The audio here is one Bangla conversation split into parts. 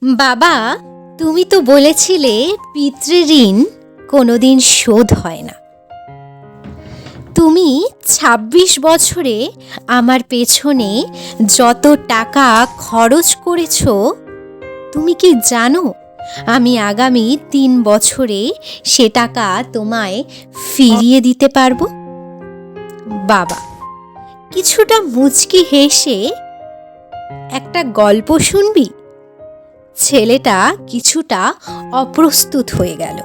বাবা, তুমি তো বলেছিলে পিতৃঋণ কোনোদিন শোধ হয় না। তুমি ২৬ বছরে আমার পেছনে যত টাকা খরচ করেছ, তুমি কি জানো আমি আগামী ৩ বছরে সে টাকা তোমায় ফিরিয়ে দিতে পারবো? বাবা কিছুটা মুচকি হেসে, একটা গল্প শুনবি? ছেলেটা কিছুটা অপ্রস্তুত হয়ে গেল।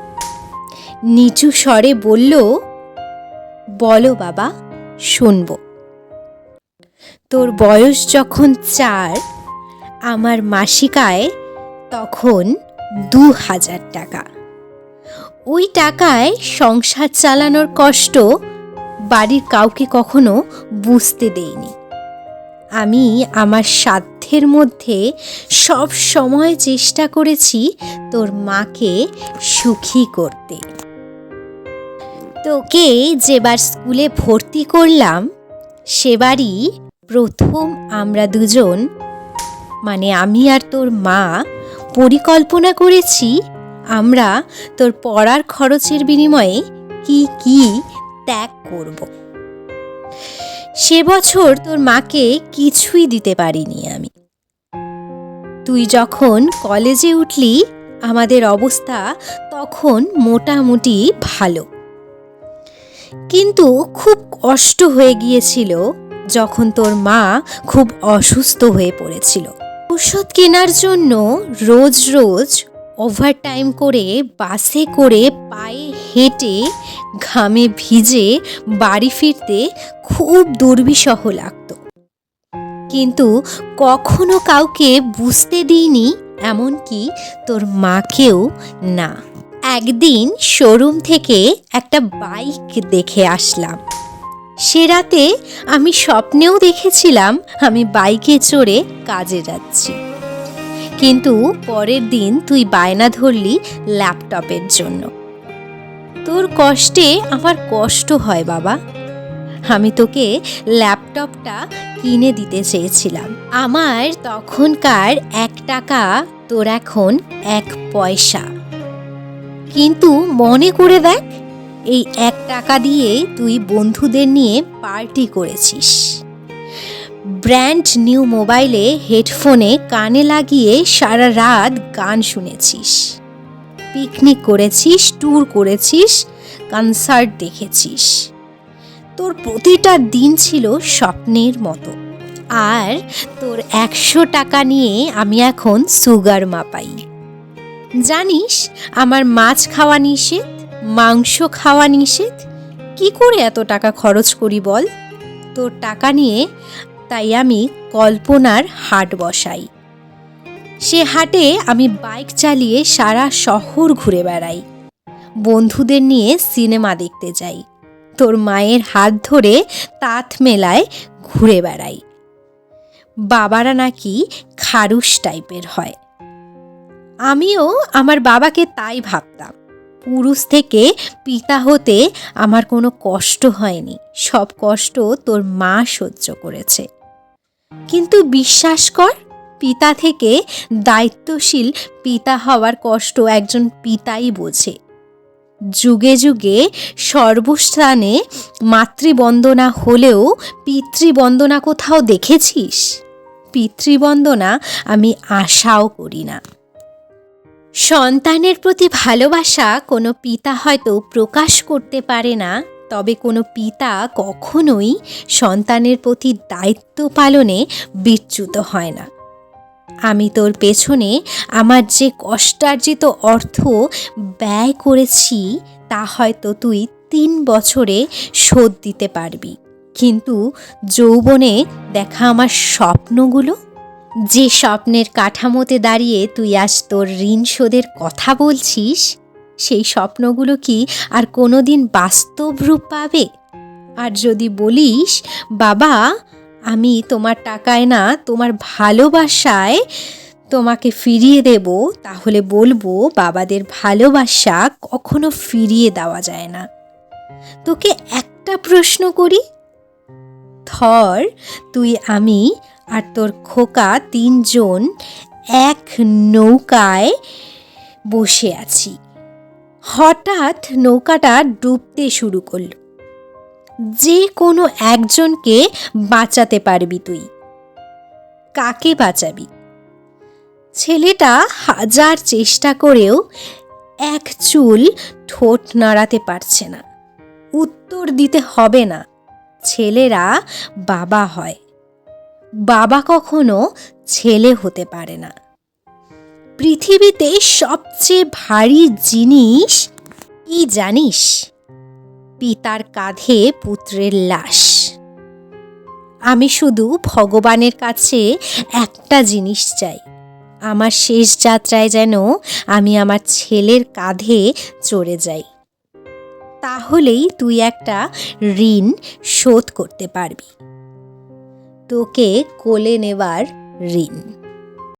নিচু স্বরে বলল, বলো বাবা, শুনব। তোর বয়স যখন ৪, আমার মাসিক আয় তখন ২,০০০ টাকা। ওই টাকায় সংসার চালানোর কষ্ট বাড়ির কাউকে কখনো বুঝতে দেইনি। আমি আমার সাধ্যের মধ্যে সব সময় চেষ্টা করেছি তোর মাকে সুখী করতে। তোকে যেবার স্কুলে ভর্তি করলাম, সেবারই প্রথম আমরা দুজন, মানে আমি আর তোর মা, পরিকল্পনা করেছি আমরা তোর পড়ার খরচের বিনিময়ে কি কি ত্যাগ করব। সে বছর তোর মাকে কিছুই দিতে পারিনি আমি। তুই যখন কলেজে উঠলি, আমাদের অবস্থা তখন মোটামুটি ভালো, কিন্তু খুব কষ্ট হয়ে গিয়েছিল যখন তোর মা খুব অসুস্থ হয়ে পড়েছিল। ওষুধ কেনার জন্য রোজ রোজ ওভারটাইম করে, বাসে করে, পায়ে হেঁটে, ঘামে ভিজে বাড়ি ফিরতে খুব দুর্বিষহ লাগত, কিন্তু কখনো কাউকে বুঝতে দিইনি, এমনকি তোর মাকেও না। একদিন শোরুম থেকে একটা বাইক দেখে আসলাম। সে রাতে আমি স্বপ্নেও দেখেছিলাম আমি বাইকে চড়ে কাজে যাচ্ছি, কিন্তু পরের দিন তুই বায়না ধরলি ল্যাপটপের জন্য। তোর কষ্টে আমার কষ্ট হয় বাবা। আমি তোকে ল্যাপটপটা কিনে দিতে চেয়েছিলাম। আমার তখনকার ১ টাকা তোর এখন ১ পয়সা, কিন্তু মনে করে দেখ, এই ১ টাকা দিয়ে তুই বন্ধুদের নিয়ে পার্টি করেছিস, ব্র্যান্ড নিউ মোবাইলে হেডফোনে কানে লাগিয়ে সারা রাত গান শুনেছিস, পিকনিক করেছিস, ট্যুর করেছিস, কনসার্ট দেখেছিস। তোর প্রতিটা দিন ছিল স্বপ্নের মতো। আর তোর ১০০ টাকা নিয়ে আমি এখন সুগার মাপাই। জানিস আমার মাছ খাওয়া নিষেধ, মাংস খাওয়া নিষেধ। কি করে এত টাকা খরচ করি বল তোর টাকা নিয়ে? তাই আমি কল্পনার হাট বসাই। সে হাটে আমি বাইক চালিয়ে সারা শহর ঘুরে বেড়াই, বন্ধুদের নিয়ে সিনেমা দেখতে যাই, তোর মায়ের হাত ধরে তাঁত মেলায় ঘুরে বেড়াই। বাবারা নাকি খারুশ টাইপের হয়। আমিও আমার বাবাকে তাই ভাবতাম। পুরুষ থেকে পিতা হতে আমার কোনো কষ্ট হয়নি, সব কষ্ট তোর মা সহ্য করেছে। কিন্তু বিশ্বাস কর, পিতা থেকে দায়িত্বশীল পিতা হওয়ার কষ্ট একজন পিতাই বোঝে। যুগে যুগে সর্বস্থানে মাতৃবন্দনা হলেও পিতৃবন্দনা কোথাও দেখেছিস? পিতৃবন্দনা আমি আশাও করি না। সন্তানের প্রতি ভালোবাসা কোনো পিতা হয়তো প্রকাশ করতে পারে না, তবে কোনো পিতা কখনোই সন্তানের প্রতি দায়িত্ব পালনে বিচ্যুত হয় না। আমি তোর পেছনে আমার যে কষ্টার্জিত অর্থ ব্যয় করেছি, তা হয়তো তুই ৩ বছরে শোধ দিতে পারবি, কিন্তু যৌবনে দেখা আমার স্বপ্নগুলো, যে স্বপ্নের কাঠামোতে দাঁড়িয়ে তুই আজ তোর ঋণ শোধের কথা বলছিস, সেই স্বপ্নগুলো কি আর কোনোদিন বাস্তব রূপ পাবে? আর যদি বলিস বাবা আমি তোমার টাকায় না, তোমার ভালোবাসায় তোমাকে ফিরিয়ে দেব, তাহলে বলবো বাবাদের ভালোবাসা কখনো ফিরিয়ে দেওয়া যায় না। তোকে একটা প্রশ্ন করি, ধর তুই, আমি আর তোর খোকা ৩ জন এক নৌকায় বসে আছি। হঠাৎ নৌকাটা ডুবতে শুরু করলো। যে কোনো একজনকে বাঁচাতে পারবি তুই। কাকে বাঁচাবি? ছেলেটা হাজার চেষ্টা করেও এক চুল ঠোঁট নাড়াতে পারছে না। উত্তর দিতে হবে না, ছেলেরা বাবা হয়, বাবা কখনো ছেলে হতে পারে না। পৃথিবীতে সবচেয়ে ভারী জিনিস কি জানিস? পিতার কাঁধে পুত্রের লাশ। আমি শুধু ভগবানের কাছে একটা জিনিস চাই, আমার শেষ যাত্রায় যেন আমি আমার ছেলের কাঁধে চড়ে যাই। তাহলেই তুই একটা ঋণ শোধ করতে পারবি, তোকে কোলে নেবার ঋণ।